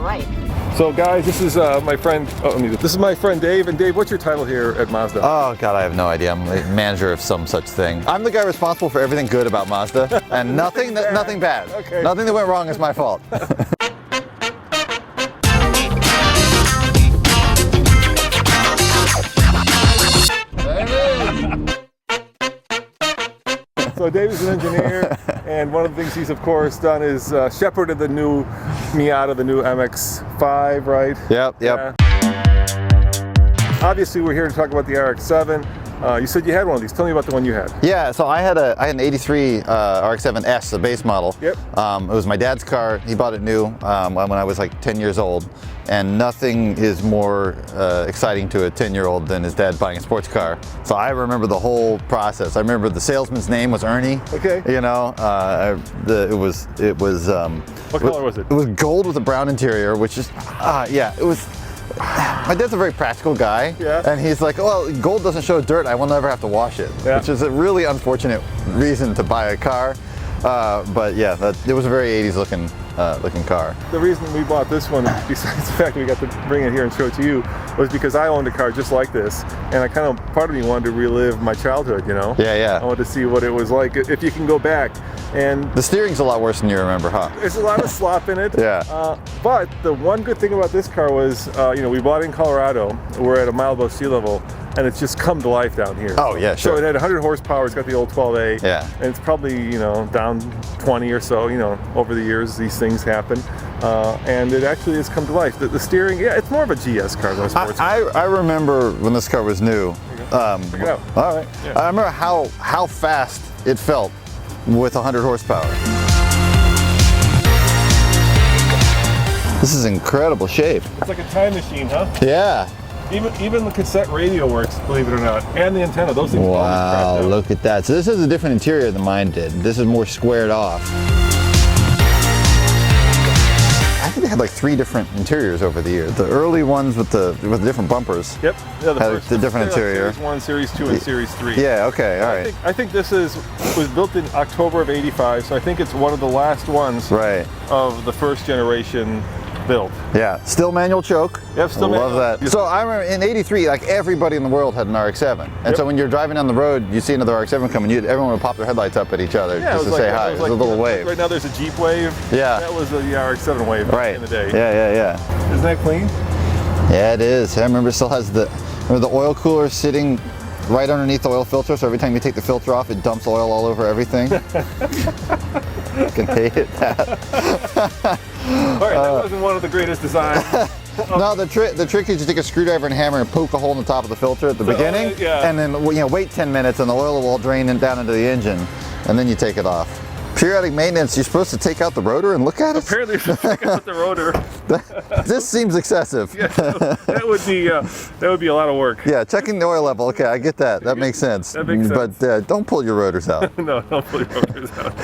right. So guys, this is my friend. This is my friend Dave. And Dave, what's your title here at Mazda? Oh God, I have no idea. I'm the manager of some such thing. I'm the guy responsible for everything good about Mazda, and nothing bad. Okay. Nothing that went wrong is my fault. So Dave is an engineer, and one of the things he's of course done is shepherded the new Miata, the new MX-5, right? Yep. Yeah. Obviously, we're here to talk about the RX-7. You said you had one of these. Tell me about the one you had. Yeah, so I had an '83 RX-7S, the base model. Yep. It was my dad's car. He bought it new when I was like 10 years old. And nothing is more exciting to a 10-year-old than his dad buying a sports car. So I remember the whole process. I remember the salesman's name was Ernie. Okay. You know, it was. What color was it? It was gold with a brown interior, which is, yeah, it was. My dad's a very practical guy, yeah. And he's like, well, gold doesn't show dirt, I will never have to wash it, yeah. Which is a really unfortunate reason to buy a car. But yeah, it was a very 80s looking car. The reason we bought this one, besides the fact that we got to bring it here and show it to you, was because I owned a car just like this, and I kind of, part of me wanted to relive my childhood, you know? Yeah. I wanted to see what it was like, if you can go back. And the steering's a lot worse than you remember, huh? There's a lot of slop in it. Yeah. But the one good thing about this car was, we bought it in Colorado. We're at a mile above sea level, and it's just come to life down here. Oh yeah, sure. So it had 100 horsepower. It's got the old 12A. Yeah. And it's probably down 20 or so. Over the years these things happen, and it actually has come to life. The steering, yeah, it's more of a GS car than a sports car. I remember when this car was new. Check it out. All right. Yeah. I remember how fast it felt with 100 horsepower. This is incredible shape. It's like a time machine, huh? Yeah. Even the cassette radio works, believe it or not, and the antenna. Those things. Wow, look at that. So this is a different interior than mine did. This is more squared off. I think they had like 3 different interiors over the years. The early ones with the different bumpers. Yep. Yeah, had the different interior. Series 1, Series 2, and Series 3. Yeah. Okay. All right. I think this was built in October of '85, so I think it's one of the last ones. Right. Of the first generation built. Yeah, still manual choke. Yep, still manual. Love that. So I remember in '83, like everybody in the world had an RX-7, and so when you're driving down the road, you see another RX-7 coming, everyone would pop their headlights up at each other just to say hi. It was a little wave. Right now there's a Jeep wave. Yeah. That was the RX-7 wave back in the day. Yeah. Isn't that clean? Yeah, it is. I remember it still has the oil cooler sitting right underneath the oil filter, so every time you take the filter off, it dumps oil all over everything. I can hate that. All right, that wasn't one of the greatest designs. No, the trick is you take a screwdriver and hammer and poke a hole in the top of the filter at the beginning, and then wait 10 minutes, and the oil will drain down into the engine, and then you take it off. Periodic maintenance, you're supposed to take out the rotor and look at it? Apparently, you're supposed to take out the rotor. This seems excessive. Yeah, that would be a lot of work. Yeah, checking the oil level. Okay, I get that. That makes sense. That makes sense. But don't pull your rotors out. No, don't pull your rotors out.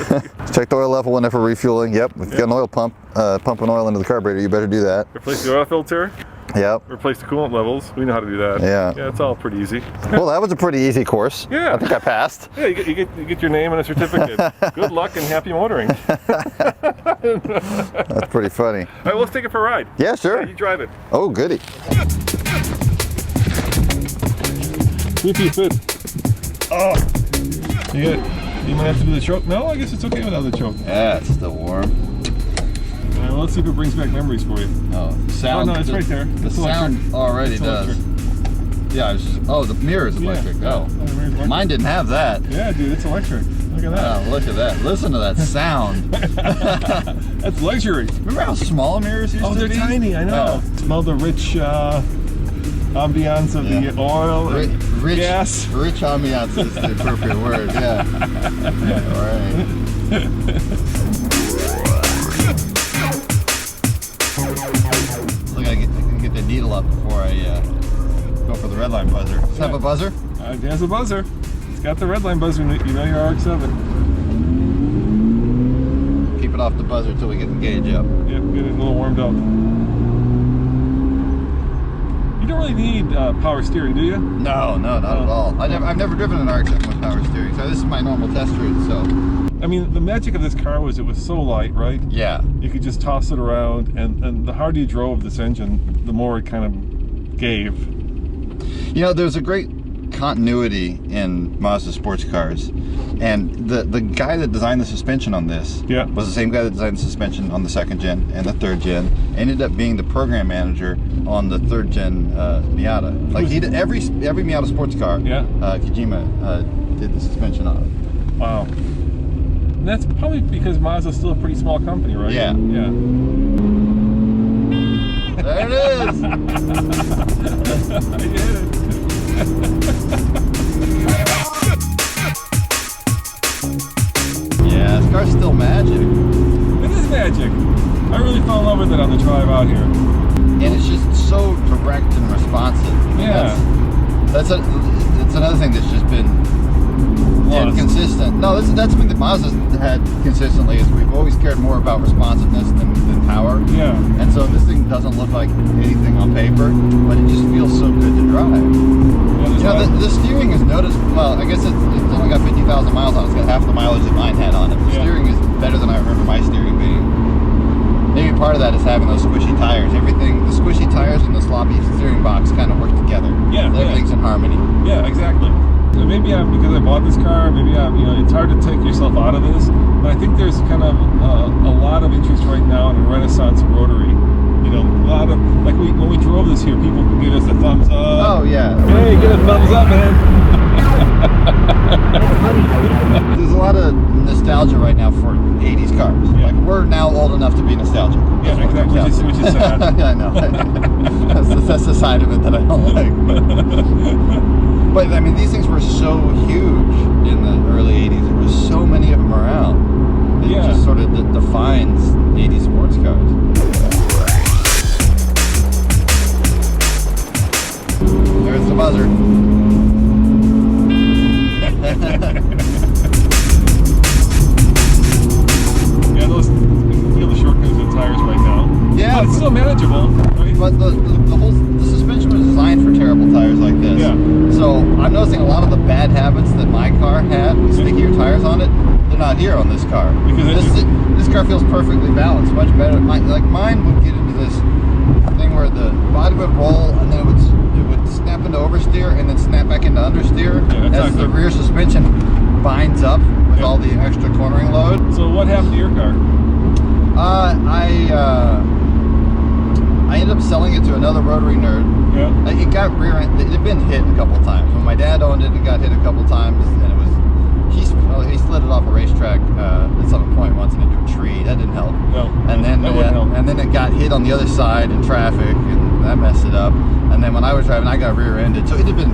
Check the oil level whenever refueling. Yep, if you got an oil pump, pumping oil into the carburetor, you better do that. Replace the oil filter. Yep. Replace the coolant levels. We know how to do that. Yeah. Yeah, it's all pretty easy. Well, that was a pretty easy course. Yeah. I think I passed. Yeah, you get your name and a certificate. Good luck and happy motoring. That's pretty funny. All right, let's take it for a ride. Yeah, sure. Yeah, you drive it. Oh, goody. Sweepy fit. Oh. You might have to do the choke. No, I guess it's okay without the choke. Yeah, it's still warm. Well, let's see if it brings back memories for you. Oh, sound. Oh, no, it's right there. The sound already does. Yeah, the mirror is electric. Yeah. Oh, mine didn't have that. Yeah, dude, it's electric. Look at that. Oh, look at that. Listen to that sound. That's luxury. Remember how small mirrors used to be? Oh, they're tiny, I know. Oh. Smell the rich ambiance of the oil and gas. Rich ambiance is the appropriate word, yeah. All right. Look, I can get the needle up before I go for the red line buzzer. Does it have a buzzer? It has a buzzer. It's got the red line buzzer. You know your RX-7. Keep it off the buzzer until we get the gauge up. Yep, get it a little warmed up. You don't really need power steering, do you? No, not at all. I've never driven an RX-7 with power steering, so this is my normal test route, so. I mean, the magic of this car was it was so light, right? Yeah. You could just toss it around, and the harder you drove this engine, the more it kind of gave. You know, there's a great continuity in Mazda sports cars, and the guy that designed the suspension on this was the same guy that designed the suspension on the 2nd gen and the 3rd gen. Ended up being the program manager on the 3rd gen Miata. Like he did every Miata sports car. Yeah. Kojima did the suspension on it. Wow. And that's probably because Mazda's still a pretty small company, right? Yeah. Yeah. There it is. I did it. Yeah, this car's still magic. It is magic. I really fell in love with it on the drive out here. And it's just so direct and responsive. Yeah. That's another thing that's just been consistent. No, that's something that Mazda's had consistently, is we've always cared more about responsiveness than power. Yeah. And so this thing doesn't look like anything on paper, but it just feels so good to drive. Yeah, the steering is noticeable. Well, I guess it's only got 50,000 miles on it. It's got half the mileage that mine had on it. The steering is better than I remember my steering being. Maybe part of that is having those squishy tires. Everything, the squishy tires and the sloppy steering box kind of work together. Yeah. Everything's in harmony. Yeah, exactly. So maybe because I bought this car, maybe it's hard to take yourself out of this, but I think there's kind of a lot of interest right now in a renaissance of Rotary. You know, a lot of, like when we drove this here, people give us a thumbs up. Oh yeah. Hey, get a thumbs up, man. There's a lot of nostalgia right now for 80s cars. Yeah. Like, we're now old enough to be nostalgic. Yeah, exactly, which is sad. I know. That's the side of it that I don't like. But I mean, these things were so huge in the early 80s. There was so many of them around. It just sort of defines 80s sports cars. There's the buzzer. Yeah, those, you can feel the shortcuts of the tires right now. Yeah. But it's still manageable, right? But the suspension was designed for terrible tires like this. Yeah. So I'm noticing a lot of the bad habits that my car had with stickier tires on it, they're not here on this car. Because this car feels perfectly balanced, much better. Like mine would get into this thing where the body would roll and then it would snap into oversteer and then snap back into understeer as the rear suspension binds up with all the extra cornering load. So what happened to your car? I ended up selling it to another Rotary nerd. Yeah. It got rear-ended. It had been hit a couple times. When my dad owned it, it got hit a couple times, and it was he slid it off a racetrack at some point once and into a tree. That didn't help. No. And then it got hit on the other side in traffic, and that messed it up. And then when I was driving, I got rear-ended. So it had been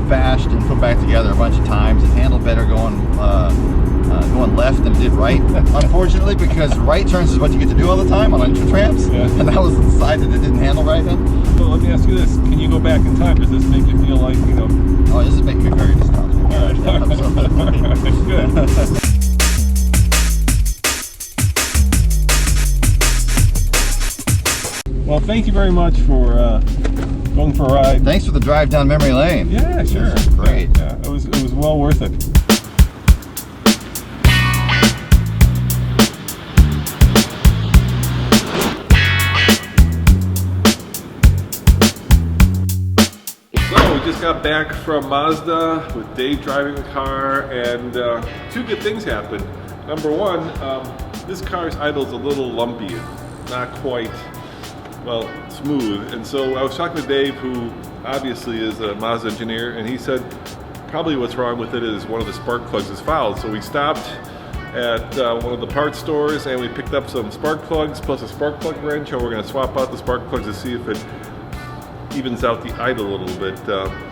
bashed and put back together a bunch of times. It handled better going left than it did right, unfortunately, because right turns is what you get to do all the time on entrance ramps, and that was the side that it didn't handle right then. So let me ask you this: can you go back in time? Does this make you feel like, you know? Oh, this is making me very nostalgic. All right. Good. Well, thank you very much for going for a ride. Thanks for the drive down memory lane. Yeah, sure. Great. Yeah, it was well worth it. So we just got back from Mazda with Dave driving the car, and two good things happened. Number one, this car's idle's a little lumpy, not quite, well, smooth. And so I was talking to Dave, who obviously is a Mazda engineer, and he said probably what's wrong with it is one of the spark plugs is fouled. So we stopped at one of the parts stores and we picked up some spark plugs plus a spark plug wrench, and we're going to swap out the spark plugs to see if it evens out the idle a little bit,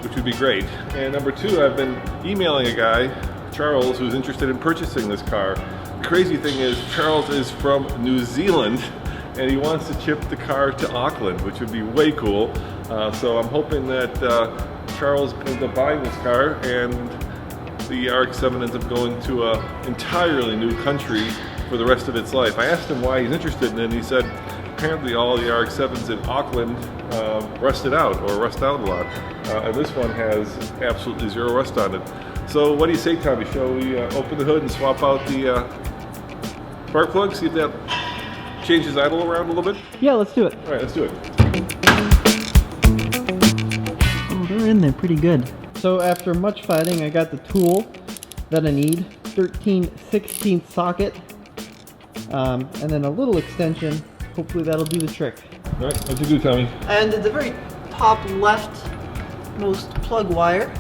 which would be great. And number two, I've been emailing a guy, Charles, who's interested in purchasing this car. The crazy thing is Charles is from New Zealand, and he wants to ship the car to Auckland, which would be way cool. So I'm hoping that Charles ends up buying this car and the RX-7 ends up going to an entirely new country for the rest of its life. I asked him why he's interested in it, and he said apparently all the RX-7s in Auckland rusted out or rust out a lot. And this one has absolutely zero rust on it. So what do you say, Tommy? Shall we open the hood and swap out the spark plug? See if that changes idle around a little bit? Yeah, let's do it. All right, let's do it. Oh, they're in there pretty good. So after much fighting, I got the tool that I need. 13/16 socket. And then a little extension. Hopefully that'll do the trick. All right, what'd you do, Tommy? And at the very top left most plug wire.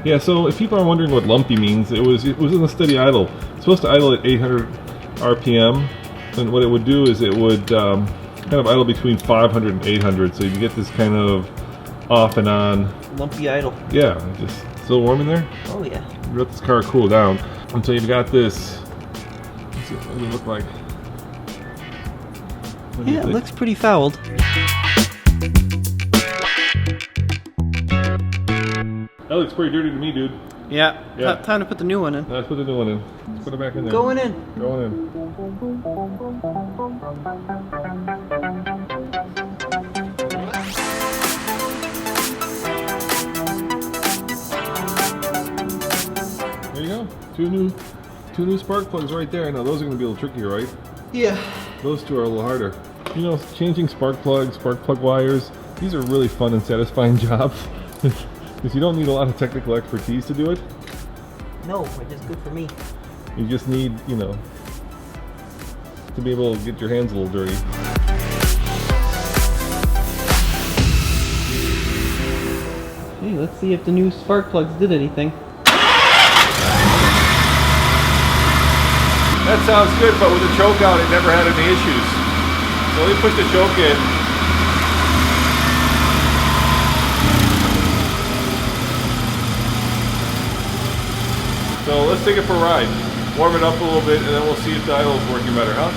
Yeah, so if people are wondering what lumpy means, it was in a steady idle. It's supposed to idle at 800 RPM, and what it would do is it would kind of idle between 500 and 800, so you get this kind of off and on. Lumpy idle. Yeah, just still warm in there? Oh yeah. You let this car cool down until you've got this. Let's see, what does it look like? Yeah, it looks pretty fouled. That looks pretty dirty to me, dude. Yeah. Yeah. Time to put the new one in. Let's put the new one in. Let's put it back in there. Going in. Going in. There you go. Two new spark plugs right there. Now those are going to be a little trickier, right? Yeah. Those two are a little harder. You know, changing spark plug wires, these are really fun and satisfying jobs. Because you don't need a lot of technical expertise to do it. No, it's just good for me. You just need, you know, to be able to get your hands a little dirty. Hey, let's see if the new spark plugs did anything. That sounds good, but with the choke out, it never had any issues. So we push the choke in. So let's take it for a ride. Warm it up a little bit, and then we'll see if the idle is working better, huh?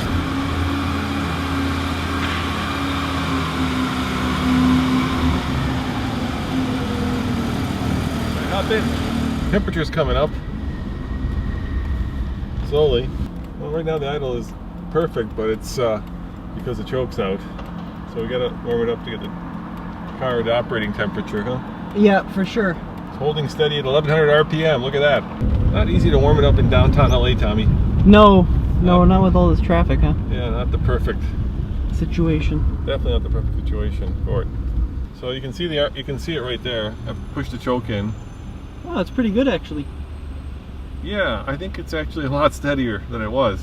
Hop in. Temperature's coming up. Slowly. Well, right now the idle is perfect, but it's because the choke's out. So we gotta warm it up to get the car to operating temperature, huh? Yeah, for sure. It's holding steady at 1100 RPM. Look at that. Not easy to warm it up in downtown LA, Tommy. No, not with all this traffic, huh? Yeah, not the perfect situation. Definitely not the perfect situation for it. So you can see it right there. I've pushed the choke in. Oh, it's pretty good actually. Yeah, I think it's actually a lot steadier than it was.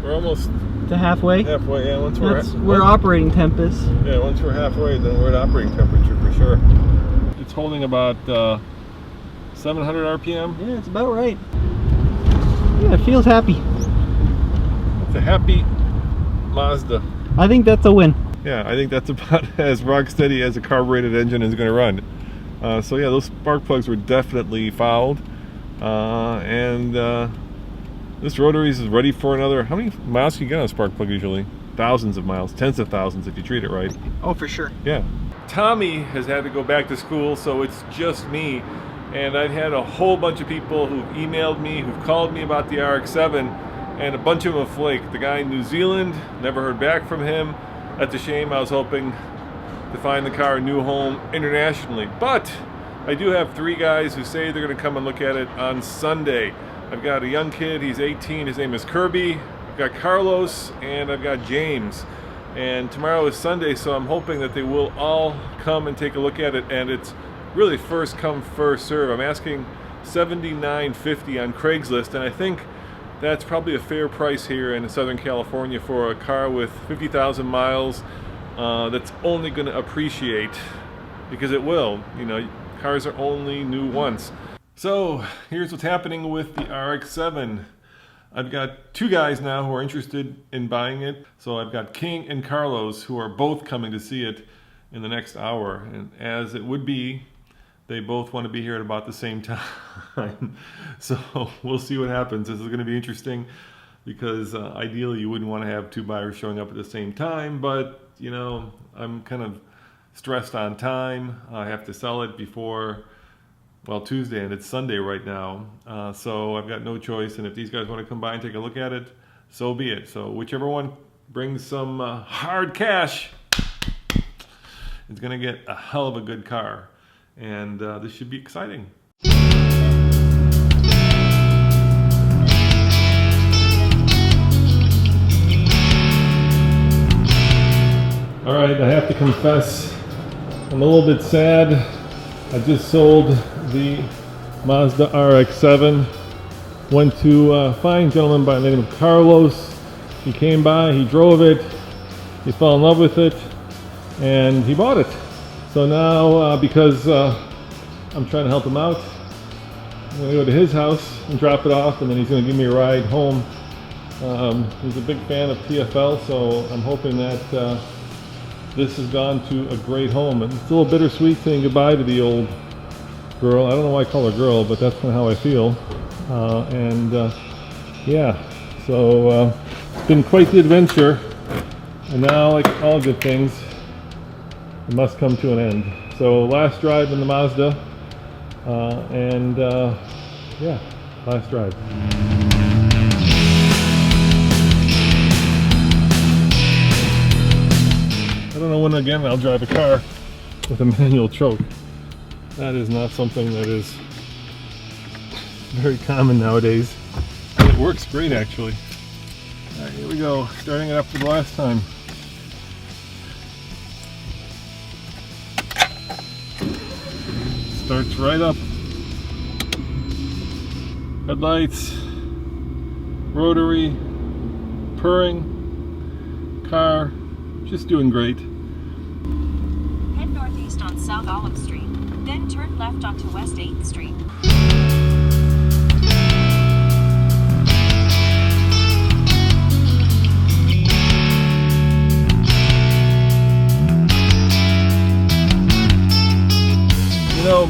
We're almost To halfway. halfway. Yeah, once That's where operating temp is. Yeah, once we're halfway, then we're at operating temperature for sure. It's holding about 700 RPM. Yeah, it's about right. Yeah, it feels happy. It's a happy Mazda. I think that's a win. Yeah, I think that's about as rock steady as a carbureted engine is going to run. So yeah, those spark plugs were definitely fouled. This Rotary is ready for another. How many miles can you get on a spark plug usually? Thousands of miles, tens of thousands if you treat it right. Oh, for sure. Yeah. Tommy has had to go back to school, so it's just me. And I've had a whole bunch of people who've emailed me, who've called me about the RX-7, and a bunch of them have flaked. The guy in New Zealand, never heard back from him. That's a shame. I was hoping to find the car a new home internationally. But I do have 3 guys who say they're going to come and look at it on Sunday. I've got a young kid, he's 18, his name is Kirby. I've got Carlos, and I've got James. And tomorrow is Sunday, so I'm hoping that they will all come and take a look at it. And it's really first come, first serve. I'm asking $79.50 on Craigslist, and I think that's probably a fair price here in Southern California for a car with 50,000 miles that's only going to appreciate, because it will. You know, cars are only new once. So here's what's happening with the RX-7. I've got 2 guys now who are interested in buying it. So I've got King and Carlos who are both coming to see it in the next hour. And as it would be, they both want to be here at about the same time. So we'll see what happens. This is going to be interesting because ideally you wouldn't want to have 2 buyers showing up at the same time. But, you know, I'm kind of stressed on time. I have to sell it before, well, Tuesday, and it's Sunday right now. So I've got no choice. And if these guys want to come by and take a look at it, so be it. So whichever one brings some hard cash is going to get a hell of a good car. And this should be exciting. All right, I have to confess, I'm a little bit sad. I just sold the Mazda RX-7. Went to a fine gentleman by the name of Carlos. He came by, he drove it, he fell in love with it, and he bought it. So now, because I'm trying to help him out, I'm gonna go to his house and drop it off, and then he's gonna give me a ride home. He's a big fan of TFL, so I'm hoping that this has gone to a great home. And it's a little bittersweet saying goodbye to the old girl. I don't know why I call her girl, but that's kind of how I feel. Yeah, so it's been quite the adventure. And now, like all good things, it must come to an end. So last drive in the Mazda, yeah, last drive. I don't know when again I'll drive a car with a manual choke. That is not something that is very common nowadays. And it works great actually. Alright, here we go, starting it up for the last time. Starts right up. Headlights, rotary, purring, car, just doing great. Head northeast on South Olive Street, then turn left onto West 8th Street. You know,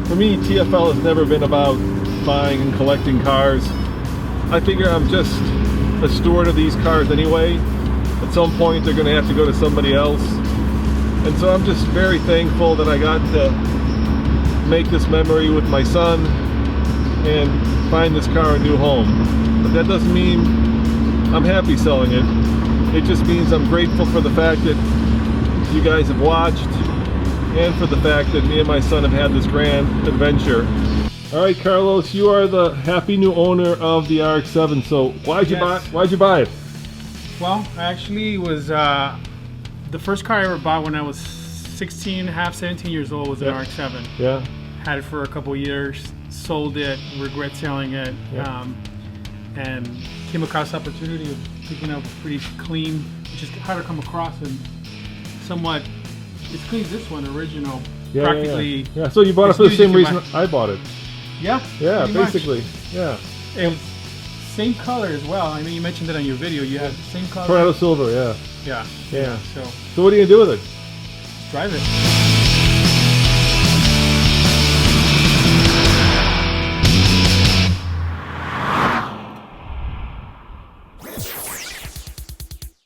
for me, TFL has never been about buying and collecting cars. I figure I'm just a steward of these cars anyway. At some point they're going to have to go to somebody else. And so I'm just very thankful that I got to make this memory with my son and find this car a new home. But that doesn't mean I'm happy selling it. It just means I'm grateful for the fact that you guys have watched and for the fact that me and my son have had this grand adventure. All right, Carlos, you are the happy new owner of the RX-7. So why'd you buy it? Well, actually, it was the first car I ever bought when I was 16 and a half, 17 years old was an RX-7. Yeah. Had it for a couple of years, sold it, regret selling it, and came across the opportunity of picking up a pretty clean, which is hard to come across, and somewhat, it's clean as this one, original, practically. Yeah, so you bought it for the same reason I bought it. Yeah. Yeah, much. basically. Yeah. And same color as well. I mean, you mentioned that on your video. You had the same color. Tornado silver, yeah. Yeah. So So what are you gonna do with it? drive it.